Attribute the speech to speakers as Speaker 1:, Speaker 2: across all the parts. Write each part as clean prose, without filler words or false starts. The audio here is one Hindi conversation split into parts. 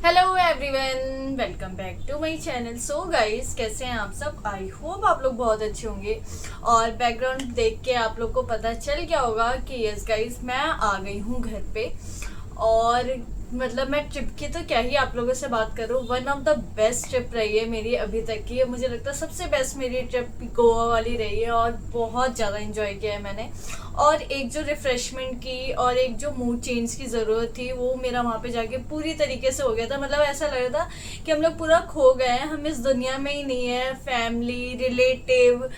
Speaker 1: Hello everyone, welcome back to my channel. So guys, कैसे हैं आप सब? आई होप आप लोग बहुत अच्छे होंगे। और बैकग्राउंड देख के आप लोग को पता चल गया होगा कि यस गाइस, मैं आ गई हूँ घर पे। और मतलब मैं ट्रिप की तो क्या ही आप लोगों से बात करूँ, one of the best trip रही है मेरी अभी तक की। मुझे लगता है सबसे बेस्ट मेरी ट्रिप गोवा वाली रही है और बहुत ज़्यादा इंजॉय किया है मैंने। और एक जो रिफ्रेशमेंट की और एक जो मूड चेंज की ज़रूरत थी वो मेरा वहाँ पे जाके पूरी तरीके से हो गया था। मतलब ऐसा लग रहा था कि हम लोग पूरा खो गए हैं, हम इस दुनिया में ही नहीं है। फैमिली, रिलेटिव,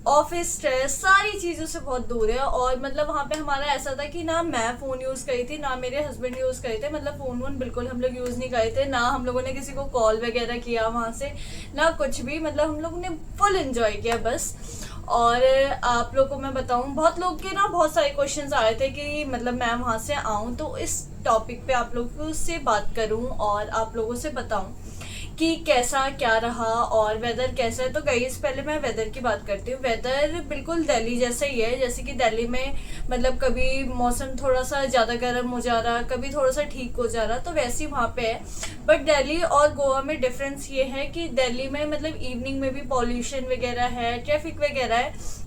Speaker 1: ऑफिस स्ट्रेस, सारी चीज़ों से बहुत दूर है। और मतलब वहाँ पे हमारा ऐसा था कि ना मैं फ़ोन यूज़ करी थी, ना मेरे हस्बैंड यूज़ करे थे। मतलब फ़ोन वोन बिल्कुल हम लोग यूज़ नहीं करे थे, ना हम लोगों ने किसी को कॉल वगैरह किया वहाँ से, ना कुछ भी। मतलब हम लोगों ने फुल एंजॉय किया बस। और आप लोग को मैं बताऊं, बहुत लोग के ना बहुत सारे क्वेश्चंस आए थे कि मतलब मैं वहाँ से आऊँ तो इस टॉपिक पे आप लोगों से बात करूं और आप लोगों से बताऊं कि कैसा क्या रहा और वेदर कैसा है। तो गाइस, पहले मैं वेदर की बात करती हूँ। वेदर बिल्कुल दिल्ली जैसा ही है, जैसे कि दिल्ली में मतलब कभी मौसम थोड़ा सा ज़्यादा गर्म हो जा रहा, कभी थोड़ा सा ठीक हो जा रहा, तो वैसे ही वहाँ पे है। बट दिल्ली और गोवा में डिफरेंस ये है कि दिल्ली में मतलब इवनिंग में भी पॉल्यूशन वगैरह है, ट्रैफिक वगैरह है।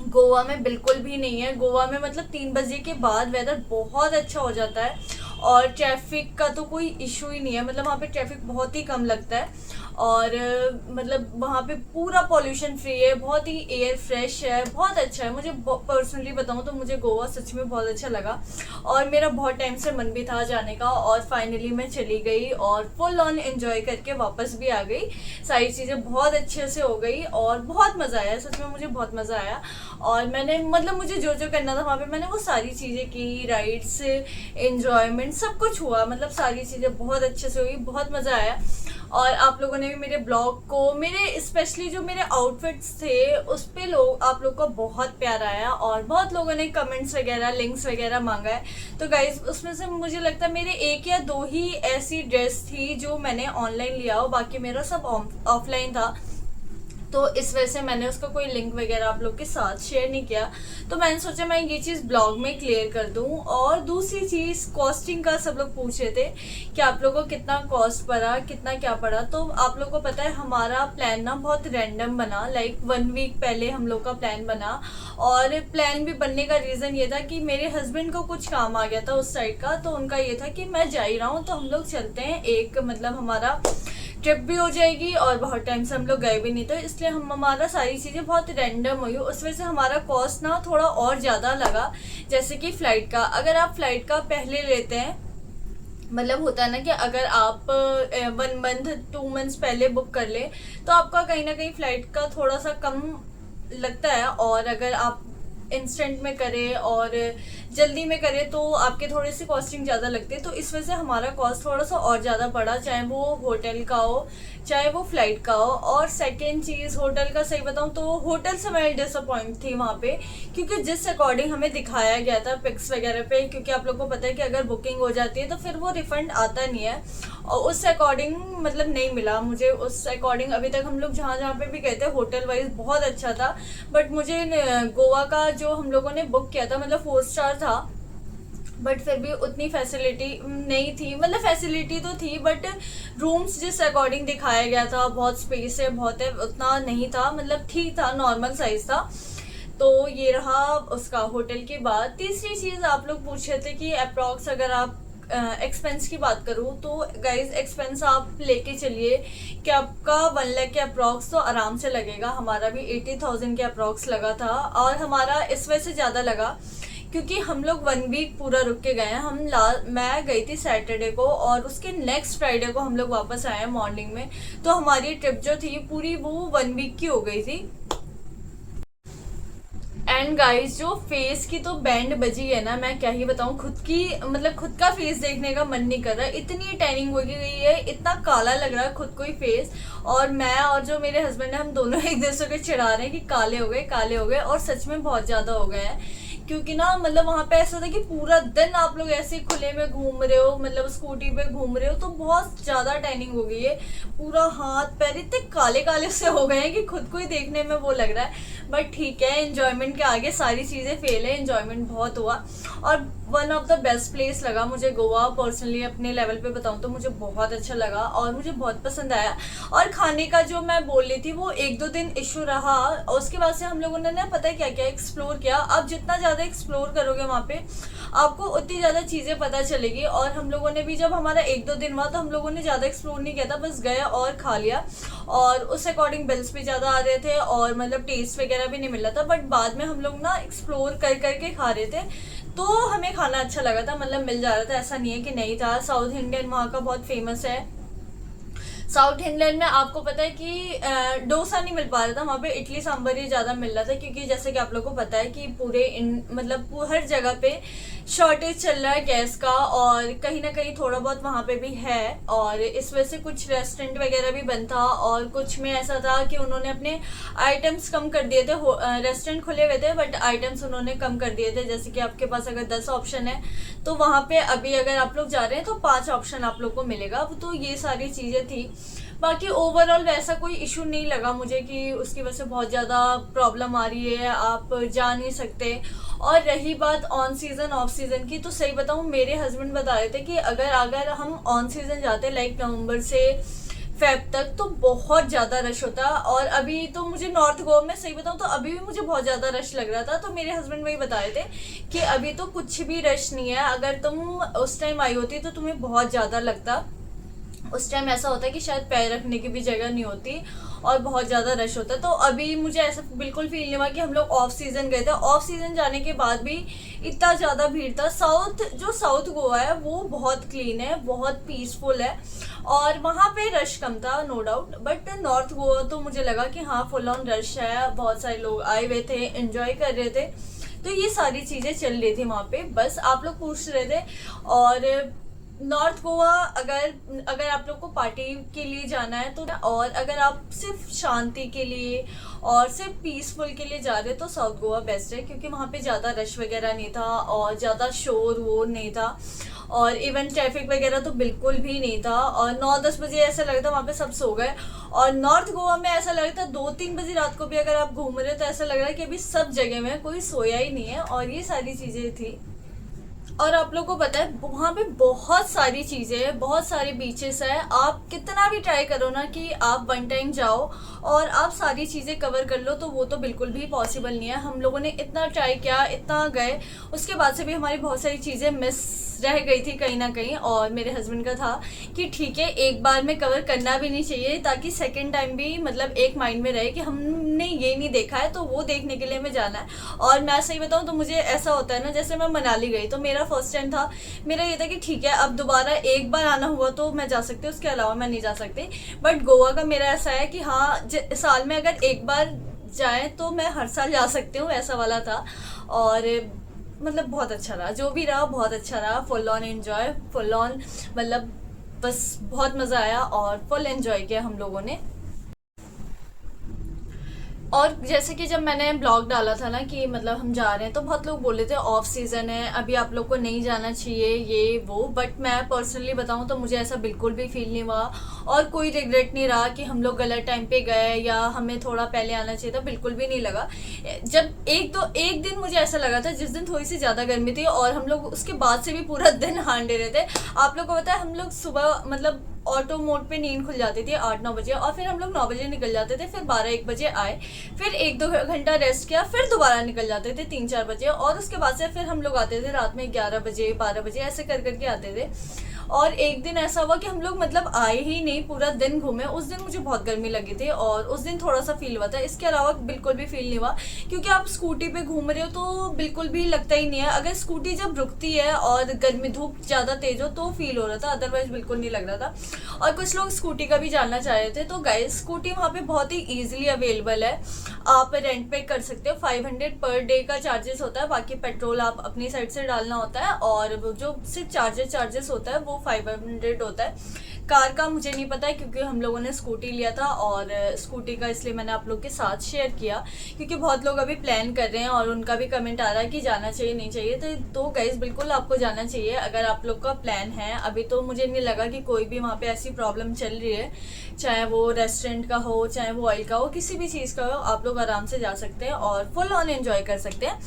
Speaker 1: गोवा में बिल्कुल भी नहीं है। गोवा में मतलब 3 बजे के बाद वेदर बहुत अच्छा हो जाता है और ट्रैफिक का तो कोई इशू ही नहीं है। मतलब वहाँ पे ट्रैफिक बहुत ही कम लगता है। और मतलब वहाँ पे पूरा पॉल्यूशन फ्री है, बहुत ही एयर फ्रेश है, बहुत अच्छा है। मुझे पर्सनली बताऊँ तो मुझे गोवा सच में बहुत अच्छा लगा और मेरा बहुत टाइम से मन भी था जाने का। और फाइनली मैं चली गई और फुल ऑन एंजॉय करके वापस भी आ गई। सारी चीज़ें बहुत अच्छे से हो गई और बहुत मज़ा आया, सच में मुझे बहुत मज़ा आया। और मैंने मतलब मुझे जो जो करना था वहाँ पे मैंने वो सारी चीज़ें की, राइड्स, एंजॉयमेंट, सब कुछ हुआ। मतलब सारी चीज़ें बहुत अच्छे से हुई, बहुत मज़ा आया। और आप लोगों ने भी मेरे ब्लॉग को, मेरे स्पेशली जो मेरे आउटफिट्स थे उस पे लोग, आप लोग को बहुत प्यार आया और बहुत लोगों ने कमेंट्स वगैरह, लिंक्स वगैरह मांगा है। तो गाइज, उसमें से मुझे लगता है मेरे 1 या 2 ही ऐसी ड्रेस थी जो मैंने ऑनलाइन लिया हो, बाकी मेरा सब ऑफलाइन था। तो इस वजह से मैंने उसका कोई लिंक वगैरह आप लोग के साथ शेयर नहीं किया। तो मैंने सोचा मैं ये चीज़ ब्लॉग में क्लियर कर दूं। और दूसरी चीज़, कॉस्टिंग का सब लोग पूछ रहे थे कि आप लोगों को कितना कॉस्ट पड़ा, कितना क्या पड़ा। तो आप लोग को पता है हमारा प्लान ना बहुत रैंडम बना, लाइक 1 वीक पहले हम लोग का प्लान बना। और प्लान भी बनने का रीज़न ये था कि मेरे हस्बैंड को कुछ काम आ गया था उस साइड का, तो उनका ये था कि मैं जा ही रहा हूँ तो हम लोग चलते हैं, एक मतलब हमारा ट्रिप भी हो जाएगी और बहुत टाइम से हम लोग गए भी नहीं, तो इसलिए हम हमारा सारी चीज़ें बहुत रैंडम हुई। उस वजह से हमारा कॉस्ट ना थोड़ा और ज़्यादा लगा। जैसे कि फ़्लाइट का, अगर आप फ्लाइट का पहले लेते हैं, मतलब होता है ना कि अगर आप 1 मंथ 2 मंथ्स पहले बुक कर ले तो आपका कहीं ना कहीं फ़्लाइट का थोड़ा सा कम लगता है। और अगर आप इंस्टेंट में करें और जल्दी में करें तो आपके थोड़ी सी कॉस्टिंग ज़्यादा लगती है। तो इस वजह से हमारा कॉस्ट थोड़ा सा और ज़्यादा पड़ा, चाहे वो होटल का हो चाहे वो फ्लाइट का हो। और सेकेंड चीज़, होटल का सही बताऊँ तो होटल से मैं डिसअपॉइंट थी वहाँ पे, क्योंकि जिस अकॉर्डिंग हमें दिखाया गया था पिक्स वगैरह पे, क्योंकि आप लोग को पता है कि अगर बुकिंग हो जाती है तो फिर वो रिफंड आता नहीं है, और उस अकॉर्डिंग मतलब नहीं मिला मुझे। उस अकॉर्डिंग अभी तक हम लोग जहाँ जहाँ पे भी गए थे होटल वाइज बहुत अच्छा था। बट मुझे गोवा का जो हम लोगों ने बुक किया था मतलब 4 स्टार था, बट फिर भी उतनी फैसिलिटी नहीं थी। मतलब फैसिलिटी तो थी बट रूम्स जिस अकॉर्डिंग दिखाया गया था, बहुत स्पेस है बहुत है, उतना नहीं था। मतलब ठीक था, नॉर्मल साइज था। तो ये रहा उसका होटल के बाद। तीसरी चीज़ आप लोग पूछ रहे थे कि अप्रॉक्स अगर आप एक्सपेंस की बात करूँ तो गाइज एक्सपेंस आप लेके चलिए कि आपका 1 लाख के अप्रॉक्स तो आराम से लगेगा। हमारा भी 80,000 के अप्रॉक्स लगा था और हमारा इस वजह से ज़्यादा लगा क्योंकि हम लोग 1 वीक पूरा रुक के गए हैं। मैं गई थी सैटरडे को और उसके नेक्स्ट फ्राइडे को हम लोग वापस आए हैं मॉर्निंग में। तो हमारी ट्रिप जो थी पूरी वो 1 वीक की हो गई थी। एंड गाइस, जो फेस की तो बैंड बजी है ना, मैं क्या ही बताऊं, खुद की मतलब खुद का फेस देखने का मन नहीं कर रहा। इतनी टैनिंग हो गई है, इतना काला लग रहा है खुद को ही फेस। और मैं और जो मेरे हस्बैंड है हम दोनों एक दूसरे को चिढ़ा रहे हैं कि काले हो गए काले हो गए, और सच में बहुत ज्यादा हो गए हैं। क्योंकि ना मतलब वहाँ पे ऐसा था कि पूरा दिन आप लोग ऐसे खुले में घूम रहे हो, मतलब स्कूटी पे घूम रहे हो, तो बहुत ज्यादा टैनिंग हो गई है। पूरा हाथ पैर इतने काले काले से हो गए हैं कि खुद को ही देखने में वो लग रहा है। बट ठीक है, एंजॉयमेंट के आगे सारी चीज़ें फेल है, एंजॉयमेंट बहुत हुआ। और one of the best place लगा मुझे गोवा। पर्सनली अपने लेवल पे बताऊं तो मुझे बहुत अच्छा लगा और मुझे बहुत पसंद आया। और खाने का जो मैं बोल रही थी वो 1-2 दिन इशू रहा, और उसके बाद से हम लोगों ने ना पता है क्या क्या एक्सप्लोर किया। आप जितना ज़्यादा एक्सप्लोर करोगे वहाँ पे आपको उतनी ज़्यादा चीज़ें पता चलेगी। और हम लोगों ने भी जब हमारा 1-2 दिन हुआ तो हम लोगों ने ज़्यादा एक्सप्लोर नहीं किया था, बस गए और खा लिया। और उस अकॉर्डिंग बिल्स भी ज़्यादा आ रहे थे और मतलब टेस्ट वगैरह भी नहीं मिल रहा था। बट बाद में हम लोग ना एक्सप्लोर कर करके खा रहे थे तो हमें खाना अच्छा लगा था, मतलब मिल जा रहा था, ऐसा नहीं है कि नहीं था। साउथ इंडियन वहाँ का बहुत फेमस है। साउथ इंग्लैंड में आपको पता है कि डोसा नहीं मिल पा रहा था, वहाँ पे इडली सांभर ही ज़्यादा मिल रहा था, क्योंकि जैसे कि आप लोगों को पता है कि पूरे मतलब हर जगह पे शॉर्टेज चल रहा है गैस का, और कहीं ना कहीं थोड़ा बहुत वहाँ पे भी है। और इस वजह से कुछ रेस्टोरेंट वगैरह भी बंद था, और कुछ में ऐसा था कि उन्होंने अपने आइटम्स कम कर दिए थे। रेस्टोरेंट खुले हुए थे बट आइटम्स उन्होंने कम कर दिए थे। जैसे कि आपके पास अगर 10 ऑप्शन है तो वहाँ पे अभी अगर आप लोग जा रहे हैं तो 5 ऑप्शन आप लोग को मिलेगा। तो ये सारी चीज़ें थी। बाकी ओवरऑल वैसा कोई इशू नहीं लगा मुझे कि उसकी वजह से बहुत ज़्यादा प्रॉब्लम आ रही है, आप जा नहीं सकते। और रही बात ऑन सीज़न ऑफ सीज़न की, तो सही बताऊँ मेरे हस्बैंड बता रहे थे कि अगर अगर हम ऑन सीज़न जाते लाइक नवंबर से फेब तक तो बहुत ज़्यादा रश होता। और अभी तो मुझे नॉर्थ गोवा में सही बताऊँ तो अभी भी मुझे बहुत ज़्यादा रश लग रहा था। तो मेरे हस्बैंड वही बता रहे थे कि अभी तो कुछ भी रश नहीं है, अगर तुम उस टाइम आई होती तो तुम्हें बहुत ज़्यादा लगता। उस टाइम ऐसा होता है कि शायद पैर रखने की भी जगह नहीं होती और बहुत ज़्यादा रश होता है। तो अभी मुझे ऐसा बिल्कुल फील नहीं हुआ कि हम लोग ऑफ सीज़न गए थे। ऑफ सीज़न जाने के बाद भी इतना ज़्यादा भीड़ था। साउथ गोवा है वो बहुत क्लीन है, बहुत पीसफुल है, और वहाँ पे रश कम था no doubt. But north Goa तो मुझे लगा कि हाँ फुल ऑन रश है, बहुत सारे लोग आए हुए थे, एंजॉय कर रहे थे। तो ये सारी चीज़ें चल रही थी वहाँ पे। बस आप लोग पूछ रहे थे। और नॉर्थ गोवा अगर अगर आप लोग को पार्टी के लिए जाना है तो, और अगर आप सिर्फ शांति के लिए और सिर्फ पीसफुल के लिए जा रहे हो तो साउथ गोवा बेस्ट है, क्योंकि वहाँ पे ज़्यादा रश वगैरह नहीं था और ज़्यादा शोर वो नहीं था, और इवन ट्रैफिक वगैरह तो बिल्कुल भी नहीं था। और 9-10 बजे ऐसा लग रहा था वहाँ पे सब सो गए। और नॉर्थ गोवा में ऐसा लग रहा था 2-3 बजे रात को भी अगर आप घूम रहे हो तो ऐसा लग रहा है कि अभी सब जगह में कोई सोया ही नहीं है। और ये सारी चीज़ें थी। और आप लोगों को पता है वहाँ पे बहुत सारी चीज़ें हैं, बहुत सारे बीचेस है। आप कितना भी ट्राई करो ना कि आप वन टाइम जाओ और आप सारी चीज़ें कवर कर लो, तो वो तो बिल्कुल भी पॉसिबल नहीं है। हम लोगों ने इतना ट्राई किया, इतना गए, उसके बाद से भी हमारी बहुत सारी चीज़ें मिस रह गई थी कहीं ना कहीं। और मेरे हस्बैंड का था कि ठीक है एक बार में कवर करना भी नहीं चाहिए, ताकि सेकेंड टाइम भी मतलब एक माइंड में रहे कि हमने ये नहीं देखा है तो वो देखने के लिए हमें जाना है। और मैं सही बताऊँ तो मुझे ऐसा होता है ना, जैसे मैं मनाली गई तो मेरा फर्स्ट टाइम था, मेरा ये था कि ठीक है अब दोबारा एक बार आना हुआ तो मैं जा सकती हूँ, उसके अलावा मैं नहीं जा सकती। बट गोवा का मेरा ऐसा है कि हाँ साल में अगर एक बार जाए तो मैं हर साल जा सकती हूँ, ऐसा वाला था। और मतलब बहुत अच्छा रहा, जो भी रहा बहुत अच्छा रहा। Full on enjoy, full on मतलब बस बहुत मज़ा आया और फुल एंजॉय किया हम लोगों ने। और जैसे कि जब मैंने ब्लॉग डाला था ना कि मतलब हम जा रहे हैं, तो बहुत लोग बोल रहे थे ऑफ सीज़न है अभी आप लोग को नहीं जाना चाहिए ये वो। बट मैं पर्सनली बताऊं तो मुझे ऐसा बिल्कुल भी फील नहीं हुआ और कोई रिग्रेट नहीं रहा कि हम लोग गलत टाइम पे गए या हमें थोड़ा पहले आना चाहिए था, बिल्कुल भी नहीं लगा। जब एक दिन मुझे ऐसा लगा था जिस दिन थोड़ी सी ज़्यादा गर्मी थी, और हम लोग उसके बाद से भी पूरा दिन हांडे रहे थे। आप लोग को पता है हम लोग सुबह मतलब ऑटो मोड पे नींद खुल जाती थी 8-9 बजे, और फिर हम लोग 9 बजे निकल जाते थे, फिर 12-1 बजे आए, फिर 1-2 घंटा रेस्ट किया, फिर दोबारा निकल जाते थे 3-4 बजे, और उसके बाद से फिर हम लोग आते थे रात में 11 बजे 12 बजे ऐसे कर करके आते थे। और एक दिन ऐसा हुआ कि हम लोग मतलब आए ही नहीं, पूरा दिन घूमे। उस दिन मुझे बहुत गर्मी लगी थी और उस दिन थोड़ा सा फील हुआ था, इसके अलावा बिल्कुल भी फील नहीं हुआ, क्योंकि आप स्कूटी पे घूम रहे हो तो बिल्कुल भी लगता ही नहीं है। अगर स्कूटी जब रुकती है और गर्मी धूप ज़्यादा तेज हो तो फील हो रहा था, अदरवाइज बिल्कुल नहीं लग रहा था। और कुछ लोग स्कूटी का भी जानना चाह रहे थे, तो गाइस स्कूटी वहाँ पे बहुत ही ईजिली अवेलेबल है, आप रेंट पे कर सकते हो। 500 पर डे का चार्जेस होता है, बाकी पेट्रोल आप अपनी साइड से डालना होता है, और जो सिर्फ चार्जेस होता है वो 500 होता है। कार का मुझे नहीं पता है, क्योंकि हम लोगों ने स्कूटी लिया था और स्कूटी का इसलिए मैंने आप लोग के साथ शेयर किया, क्योंकि बहुत लोग अभी प्लान कर रहे हैं और उनका भी कमेंट आ रहा है कि जाना चाहिए नहीं चाहिए। तो गाइज बिल्कुल आपको जाना चाहिए अगर आप लोग का प्लान है। अभी तो मुझे नहीं लगा कि कोई भी वहाँ पे ऐसी प्रॉब्लम चल रही है, चाहे वो रेस्टोरेंट का हो, चाहे वो ऑयल का हो, किसी भी चीज़ का हो, आप लोग आराम से जा सकते हैं और फुल ऑन एंजॉय कर सकते हैं।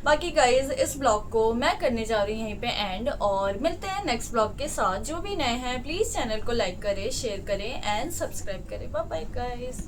Speaker 1: बाकी गाइज इस ब्लॉग को मैं करने जा रही हूँ यहीं पे एंड, और मिलते हैं नेक्स्ट ब्लॉग के साथ। जो भी नए हैं प्लीज़ चैनल को लाइक करें, शेयर करें एंड सब्सक्राइब करें। Bye bye guys.